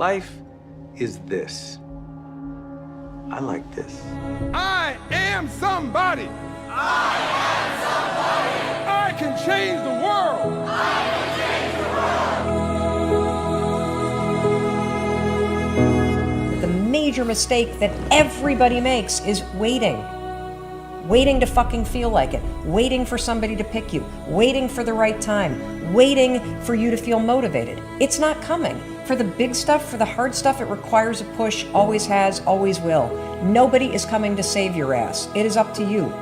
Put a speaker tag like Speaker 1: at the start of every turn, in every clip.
Speaker 1: Life is this. I like this.
Speaker 2: I am somebody. I am somebody. I can change the world. I can change the world.
Speaker 3: The major mistake that everybody makes is waiting. Waiting to fucking feel like it. Waiting for somebody to pick you. Waiting for the right time. Waiting for you to feel motivated. It's not coming. For the big stuff, for the hard stuff, it requires a push, always has, always will. Nobody is coming to save your ass. It is up to you.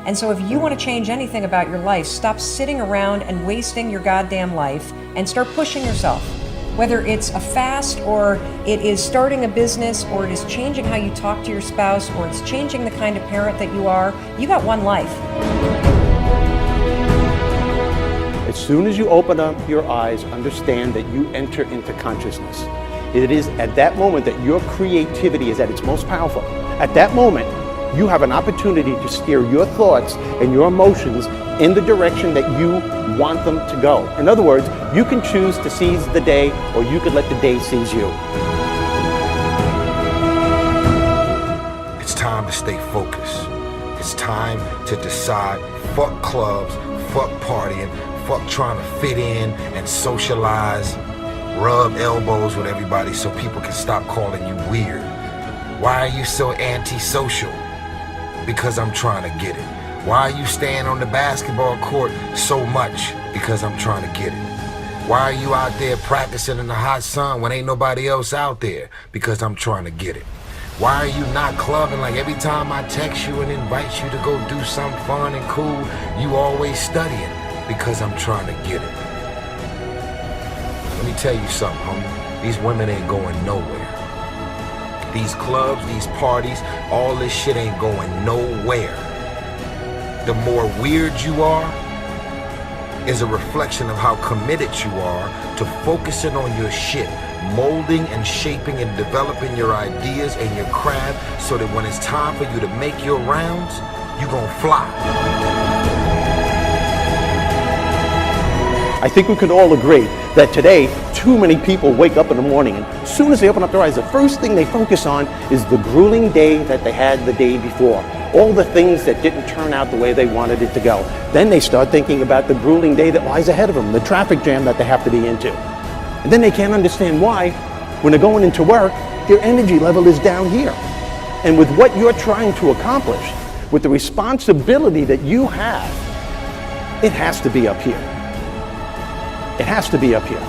Speaker 3: And so if you want to change anything about your life, stop sitting around and wasting your goddamn life and start pushing yourself. Whether it's a fast, or it is starting a business, or it is changing how you talk to your spouse, or it's changing the kind of parent that you are, you got one life.
Speaker 4: As soon as you open up your eyes, understand that you enter into consciousness. It is at that moment that your creativity is at its most powerful. At that moment, you have an opportunity to steer your thoughts and your emotions in the direction that you want them to go. In other words, you can choose to seize the day, or you could let the day seize you.
Speaker 5: It's time to stay focused. It's time to decide, fuck clubs, fuck partying, fuck trying to fit in and socialize, rub elbows with everybody so people can stop calling you weird. Why are you so antisocial? Because I'm trying to get it. Why are you staying on the basketball court so much? Because I'm trying to get it. Why are you out there practicing in the hot sun when ain't nobody else out there? Because I'm trying to get it. Why are you not clubbing like every time I text you and invite you to go do something fun and cool, you always studying? Because I'm trying to get it. Let me tell you something, homie. These women ain't going nowhere. These clubs, these parties, all this shit ain't going nowhere. The more weird you are is a reflection of how committed you are to focusing on your shit, molding and shaping and developing your ideas and your craft so that when it's time for you to make your rounds, you gonna fly.
Speaker 4: I think we can all agree that today, too many people wake up in the morning, and as soon as they open up their eyes, the first thing they focus on is the grueling day that they had the day before. All the things that didn't turn out the way they wanted it to go. Then they start thinking about the grueling day that lies ahead of them, the traffic jam that they have to be into. And then they can't understand why, when they're going into work, their energy level is down here. And with what you're trying to accomplish, with the responsibility that you have, it has to be up here. It has to be up here.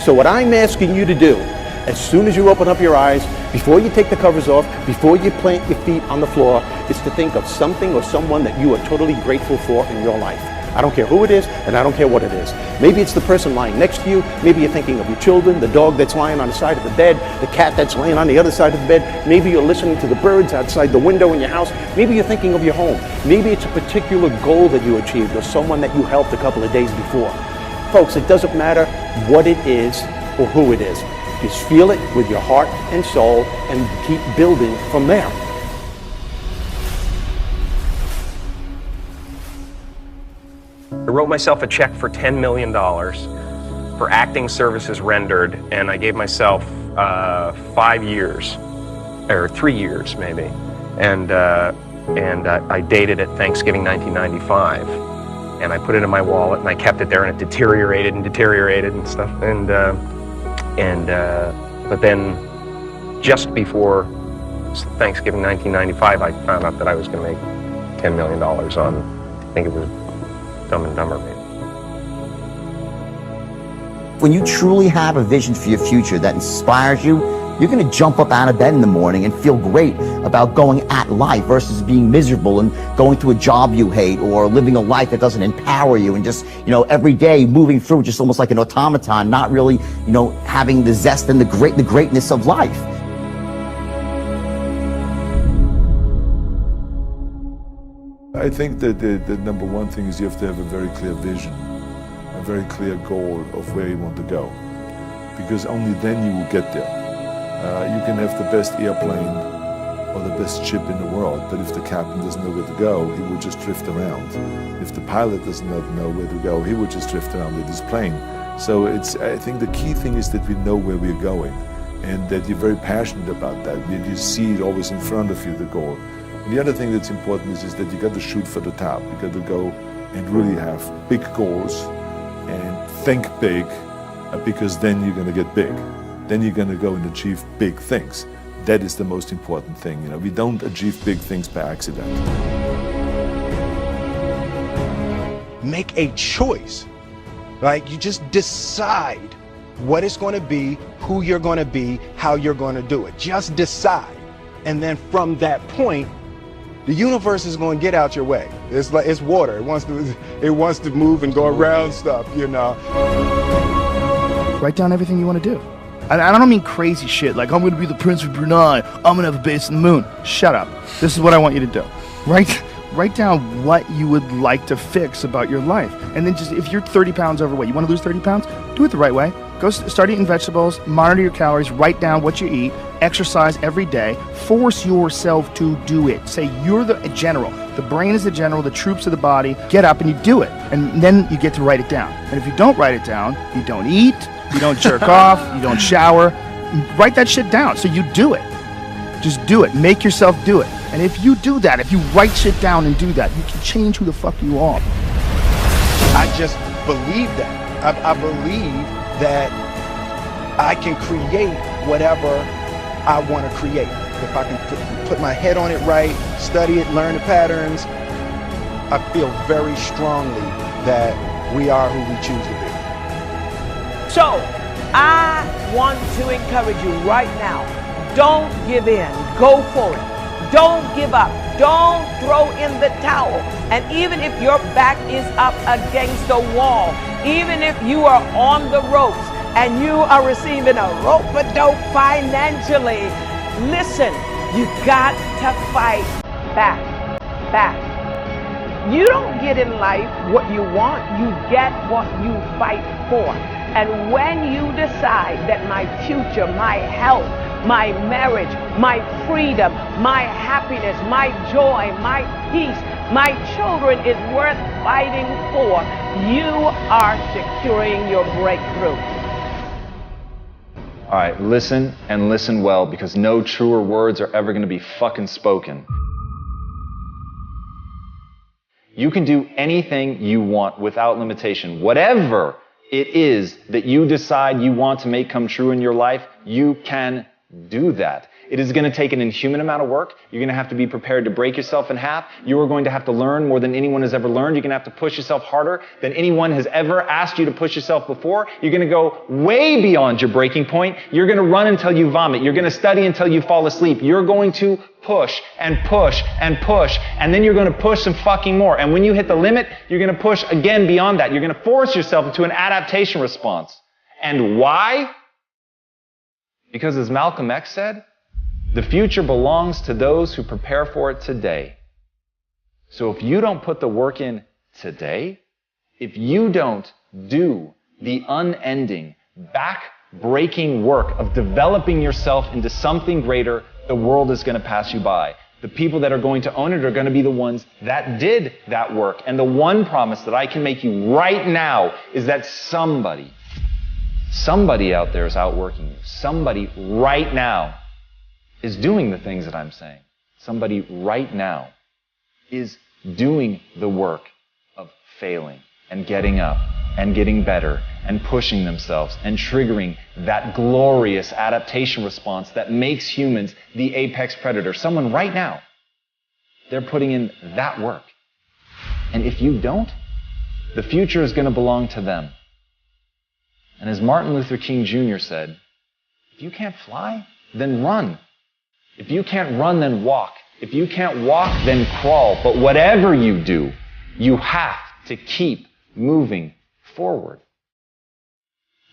Speaker 4: So what I'm asking you to do, as soon as you open up your eyes, before you take the covers off, before you plant your feet on the floor, is to think of something or someone that you are totally grateful for in your life. I don't care who it is, and I don't care what it is. Maybe it's the person lying next to you. Maybe you're thinking of your children, the dog that's lying on the side of the bed, the cat that's laying on the other side of the bed. Maybe you're listening to the birds outside the window in your house. Maybe you're thinking of your home. Maybe it's a particular goal that you achieved or someone that you helped a couple of days before. Folks, it doesn't matter what it is or who it is. Just feel it with your heart and soul and keep building from there.
Speaker 6: I wrote myself a check for $10 million for acting services rendered, and I gave myself 5 years, or 3 years maybe, and I dated it Thanksgiving 1995, and I put it in my wallet, and I kept it there, and it deteriorated and stuff, but then just before Thanksgiving 1995, I found out that I was going to make $10 million on, I think it was Dumb and Dumber, maybe.
Speaker 7: When you truly have a vision for your future that inspires you, you're going to jump up out of bed in the morning and feel great about going at life versus being miserable and going to a job you hate or living a life that doesn't empower you and just, every day moving through just almost like an automaton, not really, having the zest and the greatness of life.
Speaker 8: I think that the number one thing is you have to have a very clear vision, a very clear goal of where you want to go, because only then you will get there. You can have the best airplane or the best ship in the world, but if the captain doesn't know where to go, he will just drift around. If the pilot does not know where to go, he will just drift around with his plane. So I think the key thing is that we know where we're going and that you're very passionate about that. You see it always in front of you, the goal. And the other thing that's important is that you got to shoot for the top. You got to go and really have big goals and think big, because then you're going to get big. Then you're going to go and achieve big things. That is the most important thing. You know, we don't achieve big things by accident.
Speaker 9: Make a choice. Like, you just decide what it's going to be, who you're going to be, how you're going to do it. Just decide. And then from that point, the universe is going to get out your way. It's like, it's water. It wants to move and go around stuff, you know.
Speaker 10: Write down everything you want to do. And I don't mean crazy shit like, I'm going to be the Prince of Brunei, I'm going to have a base on the moon. Shut up. This is what I want you to do. Write down what you would like to fix about your life. And then just, if you're 30 pounds overweight, you want to lose 30 pounds? Do it the right way. Go start eating vegetables, monitor your calories, write down what you eat, exercise every day, force yourself to do it. Say you're the general. The brain is the general, the troops of the body. Get up and you do it. And then you get to write it down. And if you don't write it down, you don't eat, you don't jerk off, you don't shower. Write that shit down so you do it. Just do it. Make yourself do it. And if you do that, if you write shit down and do that, you can change who the fuck you are.
Speaker 9: I just believe that. I believe that I can create whatever I want to create. If I can put my head on it right, study it, learn the patterns, I feel very strongly that we are who we choose to be.
Speaker 11: So, I want to encourage you right now, don't give in, go for it. Don't give up. Don't throw in the towel. And even if your back is up against the wall, even if you are on the ropes and you are receiving a rope-a-dope financially, listen, you got to fight back. You don't get in life what you want, you get what you fight for. And when you decide that my future, my health, my marriage, my freedom, my happiness, my joy, my peace, my children is worth fighting for, you are securing your breakthrough.
Speaker 12: All right, listen and listen well, because no truer words are ever going to be fucking spoken. You can do anything you want without limitation. Whatever it is that you decide you want to make come true in your life, you can do that. It is going to take an inhuman amount of work. You're going to have to be prepared to break yourself in half. You are going to have to learn more than anyone has ever learned. You're going to have to push yourself harder than anyone has ever asked you to push yourself before. You're going to go way beyond your breaking point. You're going to run until you vomit. You're going to study until you fall asleep. You're going to push and push and push, and then you're going to push some fucking more. And when you hit the limit, you're going to push again beyond that. You're going to force yourself into an adaptation response. And why? Because as Malcolm X said, the future belongs to those who prepare for it today. So if you don't put the work in today, if you don't do the unending, back-breaking work of developing yourself into something greater, the world is going to pass you by. The people that are going to own it are going to be the ones that did that work. And the one promise that I can make you right now is that somebody out there is outworking you. Somebody right now is doing the things that I'm saying. Somebody right now is doing the work of failing and getting up and getting better and pushing themselves and triggering that glorious adaptation response that makes humans the apex predator. Someone right now, they're putting in that work. And if you don't, the future is going to belong to them. And as Martin Luther King Jr. said, if you can't fly, then run. If you can't run, then walk. If you can't walk, then crawl. But whatever you do, you have to keep moving forward.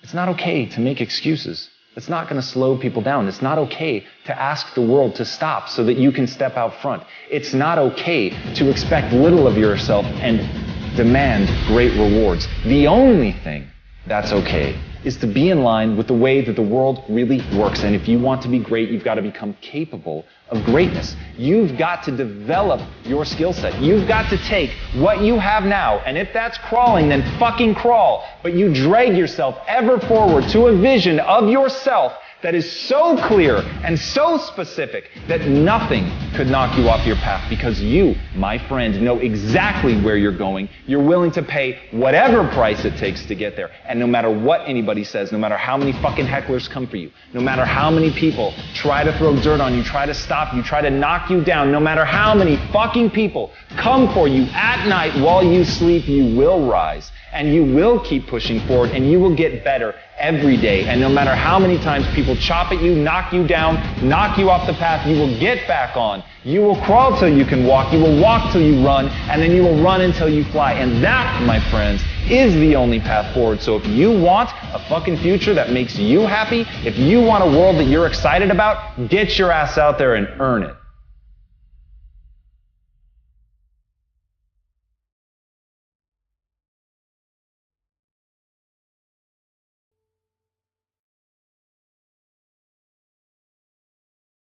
Speaker 12: It's not okay to make excuses. It's not going to slow people down. It's not okay to ask the world to stop so that you can step out front. It's not okay to expect little of yourself and demand great rewards. The only thing that's okay, is to be in line with the way that the world really works. And if you want to be great, you've got to become capable of greatness. You've got to develop your skill set. You've got to take what you have now, and if that's crawling, then fucking crawl. But you drag yourself ever forward to a vision of yourself that is so clear and so specific that nothing could knock you off your path, because you, my friend, know exactly where you're going. You're willing to pay whatever price it takes to get there. And no matter what anybody says, no matter how many fucking hecklers come for you, no matter how many people try to throw dirt on you, try to stop you, try to knock you down, no matter how many fucking people come for you at night while you sleep, you will rise. And you will keep pushing forward, and you will get better every day. And no matter how many times people chop at you, knock you down, knock you off the path, you will get back on. You will crawl till you can walk. You will walk till you run, and then you will run until you fly. And that, my friends, is the only path forward. So if you want a fucking future that makes you happy, if you want a world that you're excited about, get your ass out there and earn it.